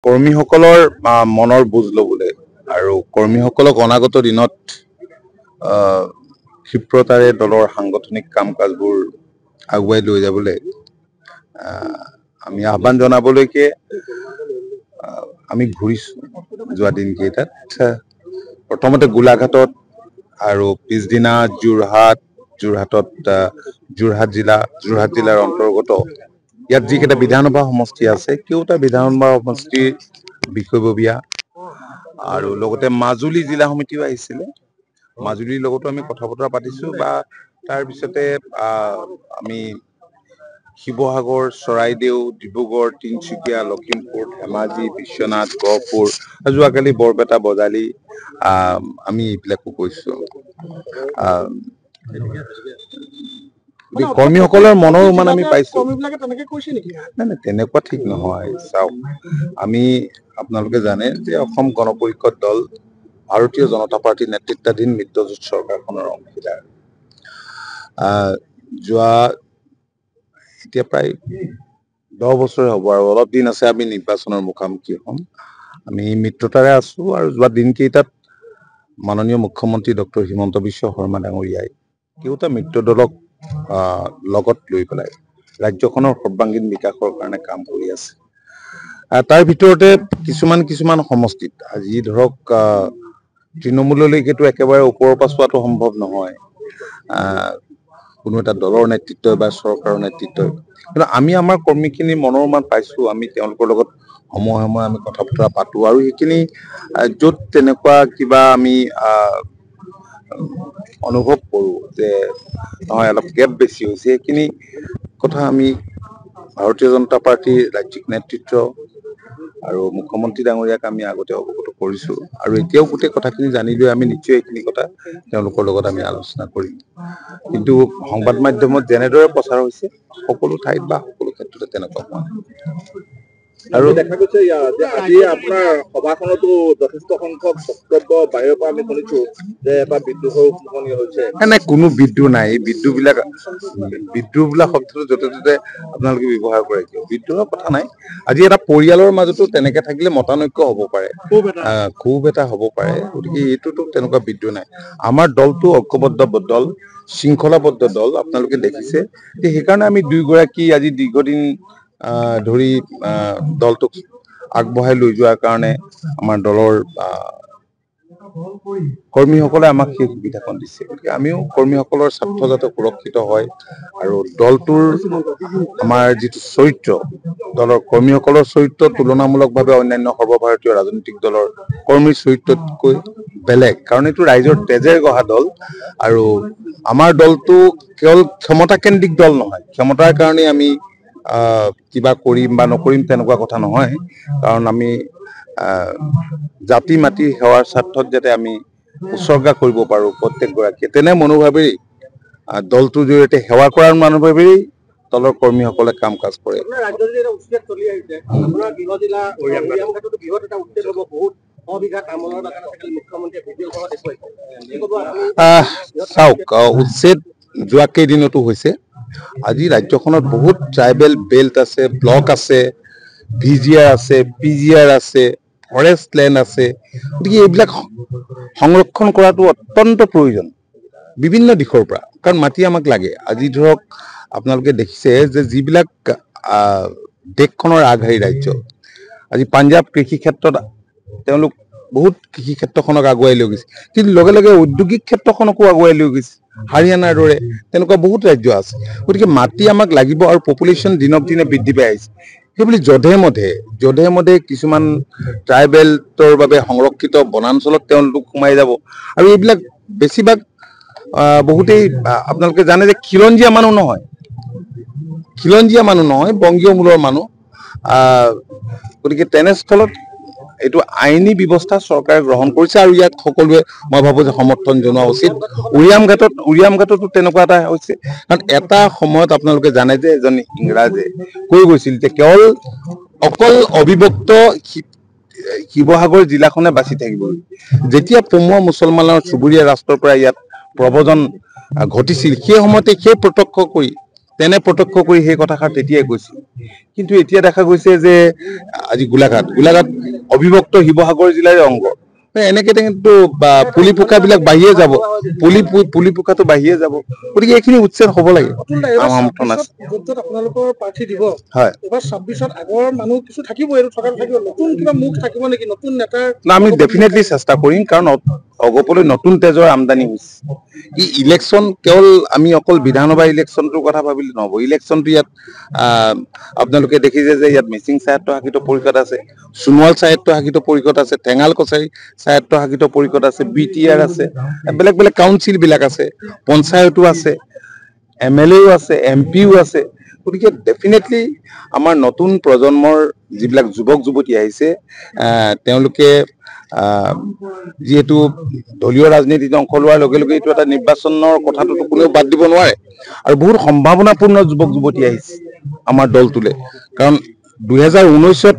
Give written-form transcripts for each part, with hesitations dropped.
কৰ্মীসকলৰ মনৰ বুজ ল'বলৈ আৰু কৰ্মীসকলক অনাগত দিনত ক্ষিপ্ৰতাৰে দলৰ সাংগঠনিক কাম কাজবোৰ আগুৱাই লৈ যাবলৈ আমি আহ্বান জনাবলৈকে আমি ঘূৰিছো যোৱা দিনকেইটাত প্ৰথমতে গোলাঘাটত আৰু পিছদিনা যোৰহাটত যোৰহাট জিলাৰ অন্তৰ্গত ইয়াত যিকেইটা বিধানসভা সমষ্টি আছে কেইটা বিধানসভা সমষ্টিৰ বিষয়ববীয়া আৰু লগতে মাজুলী জিলা সমিতিও আহিছিলে মাজুলীৰ লগতো আমি কথা বতৰা পাতিছো বা তাৰ পিছতে আমি শিৱসাগৰ চৰাইদেউ ডিব্ৰুগড় তিনিচুকীয়া লখিমপুৰ ধেমাজি বিশ্বনাথ গহপুৰ যোৱাকালি বৰপেটা বজালি আমি এইবিলাকো কৈছো কৰ্মীসকলৰ মনৰ উমান আমি পাইছো নাই তেনেকুৱা ঠিক নহয় চাওক আমি আপোনালোকে জানে যে অসম গণ পৰিষদ দল ভাৰতীয় জনতা পাৰ্টি নেতৃত্বাধীন মিত্ৰজোঁট চৰকাৰখনৰ অংশীদাৰ যোৱা এতিয়া প্ৰায় 10 বছৰে হ'ব আৰু অলপ দিন আছে আমি নিৰ্বাচনৰ মুখামুখি হ'ম আমি মিত্ৰতাৰে আছো আৰু যোৱা দিনকেইটাত মাননীয় মুখ্যমন্ত্ৰী ডক্টৰ হিমন্ত বিশ্ব শৰ্মা ডাঙৰীয়াই কেইটা মিত্ৰ দলক লগত লৈ পেলাই ৰাজ্যখনৰ সৰ্বাংগীন বিকাশৰ কাৰণে কাম কৰি আছে তাৰ ভিতৰতে কিছুমান সমষ্টিত আজি ধৰক তৃণমূললৈকেতো একেবাৰে ওপৰৰ পৰা চোৱাটো সম্ভৱ নহয় কোনো এটা দলৰ নেতৃত্ব বা চৰকাৰৰ নেতৃত্ব কিন্তু আমি আমাৰ কৰ্মীখিনি মনৰ মান পাইছো আমি তেওঁলোকৰ লগত সময়ে আমি কথা বতৰা পাতো আৰু এইখিনি য'ত তেনেকুৱা কিবা আমি অনুভৱ কৰো যে নহয় অলপ গেপ বেছি হৈছে সেইখিনি কথা আমি ভাৰতীয় জনতা পাৰ্টিৰ ৰাজ্যিক নেতৃত্ব আৰু মুখ্যমন্ত্ৰী ডাঙৰীয়াক আমি আগতে অৱগত কৰিছো আৰু এতিয়াও গোটেই কথাখিনি জানি লৈ আমি নিশ্চয় এইখিনি কথা তেওঁলোকৰ লগত আমি আলোচনা কৰিম কিন্তু সংবাদ মাধ্যমত যেনেদৰে প্ৰচাৰ হৈছে সকলো ঠাইত বা সকলো ক্ষেত্ৰতে তেনেকুৱা হোৱা আৰু দেখা গৈছে যে আজি আপোনাৰ সভাখনতো যথেষ্ট সংখ্যক বক্তব্য বাহিৰৰ পৰা আমি শুনিছো যে এটা বিদ্ৰোহৰ উদ্ভাৱনী হৈছে নাই কোনো বিদ্ৰোহ নাই এই বিদ্ৰোহ বোলা শব্দটো য'তে ত'তে আপোনালোকে ব্যৱহাৰ কৰে কিয় বিদ্ৰোহৰ কথা নাই আজি এটা পৰিয়ালৰ মাজতো তেনেকে থাকিলে মতানৈক্য হ'ব পাৰে খুব এটা হ'ব পাৰে গতিকে এইটোতো তেনেকুৱা বিদ্ৰোহ নাই আমাৰ দলটো ঐক্যবদ্ধ দল শৃংখলাবদ্ধ দল আপোনালোকে দেখিছে যে সেইকাৰণে আমি দুইগৰাকী আজি দীৰ্ঘদিন ধৰি দলটোক আগবঢ়াই লৈ যোৱাৰ কাৰণে আমাৰ দলৰ কৰ্মীসকলে আমাক সেই সুবিধাখন দিছে গতিকে আমিও কৰ্মীসকলৰ স্বাৰ্থ যাতে সুৰক্ষিত হয় আৰু দলটোৰ আমাৰ যিটো চৰিত্ৰ দলৰ কৰ্মীসকলৰ চৰিত্ৰ তুলনামূলকভাৱে অন্যান্য সৰ্বভাৰতীয় ৰাজনৈতিক দলৰ কৰ্মীৰ চৰিত্ৰতকৈ বেলেগ কাৰণ এইটো ৰাইজৰ তেজেৰ গঢ়া দল আৰু আমাৰ দলটো কেৱল ক্ষমতাকেন্দ্ৰিক দল নহয় ক্ষমতাৰ কাৰণে আমি কিবা কৰিম বা নকৰিম তেনেকুৱা কথা নহয় কাৰণ আমি জাতি মাটি সেৱাৰ স্বাৰ্থত যাতে আমি উৎসৰ্গা কৰিব পাৰো প্ৰত্যেকগৰাকীয়ে তেনে মনোভাৱেই দলটোৰ জৰিয়তে সেৱা কৰাৰ মনোভাৱেই দলৰ কৰ্মীসকলে কাম কাজ কৰে চাওক উচ্ছেদ যোৱা কেইদিনতো হৈছে আজি ৰাজ্যখনত বহুত ট্ৰাইবেল বেল্ট আছে ব্লক আছে VGR আছে PGR আছে ফৰেষ্ট লেণ্ড আছে গতিকে এইবিলাক সংৰক্ষণ কৰাটো অত্যন্ত প্ৰয়োজন বিভিন্ন দিশৰ পৰা কাৰণ মাটি আমাক লাগে আজি ধৰক আপোনালোকে দেখিছে যে যিবিলাক দেশখনৰ আগশাৰী ৰাজ্য আজি পাঞ্জাৱ কৃষি ক্ষেত্ৰত তেওঁলোক বহুত কৃষি ক্ষেত্ৰখনক আগুৱাই লৈ গৈছে কিন্তু লগে লগে ঔদ্যোগিক ক্ষেত্ৰখনকো আগুৱাই লৈ গৈছে হাৰিয়ানাৰ দৰে তেনেকুৱা বহুত ৰাজ্য আছে গতিকে মাটি আমাক লাগিব আৰু পপুলেশ্যন দিনক দিনে বৃদ্ধি পাই আহিছে সেইবুলি যধে মধে কিছুমান ট্ৰাইবেলটোৰ বাবে সংৰক্ষিত বনাঞ্চলত তেওঁলোক সোমাই যাব আৰু এইবিলাক বেছিভাগ বহুতেই আপোনালোকে জানে যে খিলঞ্জীয়া মানুহ নহয় বংগীয় মূলৰ মানুহ গতিকে তেনেস্থলত এইটো আইনী ব্যৱস্থা চৰকাৰে গ্ৰহণ কৰিছে আৰু ইয়াক সকলোৱে মই ভাবো যে সমৰ্থন জনোৱা উচিত উৰিয়াম ঘাটতো তেনেকুৱা এটা হৈছে কাৰণ এটা সময়ত আপোনালোকে জানে যে এজন ইংৰাজে কৈ গৈছিল যে কেৱল অকল অবিভক্ত শিৱসাগৰ জিলাখনে বাচি থাকিব যেতিয়া পমুৱা মুছলমানৰ চুবুৰীয়া ৰাষ্ট্ৰৰ পৰা ইয়াত প্ৰব্ৰজন ঘটিছিল সেই সময়তে সেই প্ৰত্যক্ষ কৰি তেনে প্ৰত্যক্ষ কৰি সেই কথাষাৰ তেতিয়াই কৈছিল কিন্তু এতিয়া দেখা গৈছে যে আজি গোলাঘাট অবিভক্ত শিৱসাগৰ জিলাৰ অংগ এনেকে কিন্তু পুলি পোখাবিলাক বাঢ়িয়ে যাব পুলি পোখাটো বাঢ়িয়ে যাব গতিকে এইখিনি উচ্ছেদ হ'ব লাগে আপোনালোকৰ প্ৰাৰ্থী দিব হয় এবাৰ 26ত আগৰ মানুহ কিছু থাকিব আৰু থাকিব নতুন কিবা মুখ থাকিব নেকি নতুন নেতাৰ আমি ডেফিনেটলি চেষ্টা কৰিম কাৰণ অগপলৈ নতুন তেজৰ আমদানি হৈছে ই ইলেকশ্যন কেৱল আমি অকল বিধানসভা ইলেকশ্যনটোৰ কথা ভাবিলে নহ'ব ইলেকশ্যনটো ইয়াত আপোনালোকে দেখিছে যে ইয়াত মিচিং স্বায়ত্তশাসিত পৰিষদ আছে সোণোৱাল স্বায়ত্তশাসিত পৰিষদ আছে টেঙাল কছাৰী স্বায়ত্তশাসিত পৰিষদ আছে BTR আছে বেলেগ বেলেগ কাউন্সিল বিলাক আছে পঞ্চায়তো আছে MLAও আছে MPও আছে গতিকে ডেফিনেটলি আমাৰ নতুন প্ৰজন্মৰ যিবিলাক যুৱক যুৱতী আহিছে তেওঁলোকে যিহেতু দলীয় ৰাজনীতিত অংশ লোৱাৰ লগে লগে এইটো এটা নিৰ্বাচনৰ কথাটোতো কোনেও বাদ দিব নোৱাৰে আৰু বহুত সম্ভাৱনাপূৰ্ণ যুৱক যুৱতী আহিছে আমাৰ দলটোলে কাৰণ 2019ত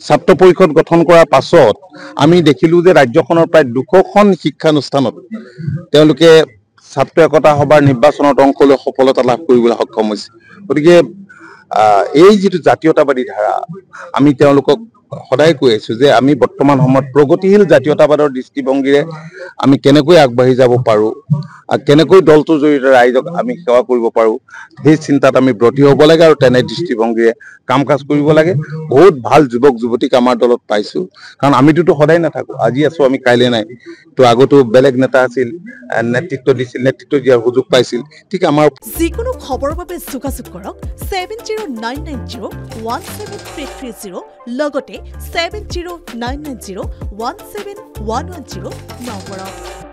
ছাত্ৰ পৰিষদ গঠন কৰাৰ পাছত আমি দেখিলো যে ৰাজ্যখনৰ প্ৰায় 200খন শিক্ষানুষ্ঠানত তেওঁলোকে ছাত্ৰ একতা সভাৰ নিৰ্বাচনত অংশ লৈ সফলতা লাভ কৰিবলৈ সক্ষম হৈছে গতিকে এই যিটো জাতীয়তাবাদী ধাৰা আমি তেওঁলোকক সদায় কৈ আছো যে আমি বৰ্তমান সময়ত প্ৰগতিশীল জাতীয়তাবাদৰ দৃষ্টিভংগীৰে আমি কেনেকৈ আগবাঢ়ি যাব পাৰো আৰু কেনেকৈ দলটোৰ জৰিয়তে ৰাইজক আমি সেৱা কৰিব পাৰো সেই চিন্তাত আমি ব্ৰতী হ'ব লাগে আৰু তেনে দৃষ্টিভংগীৰে কাম কাজ কৰিব লাগে বহুত ভাল যুৱক যুৱতীক আমাৰ দলত পাইছো কাৰণ আমিতো সদায় নাথাকো আজি আছো আমি কাইলৈ নাই তো আগতো বেলেগ নেতা আছিল নেতৃত্ব দিয়াৰ সুযোগ পাইছিল ঠিক আমাৰ যিকোনো খবৰৰ বাবে যোগাযোগ কৰক 7099017330 লগতে 7099017110 নম্বৰত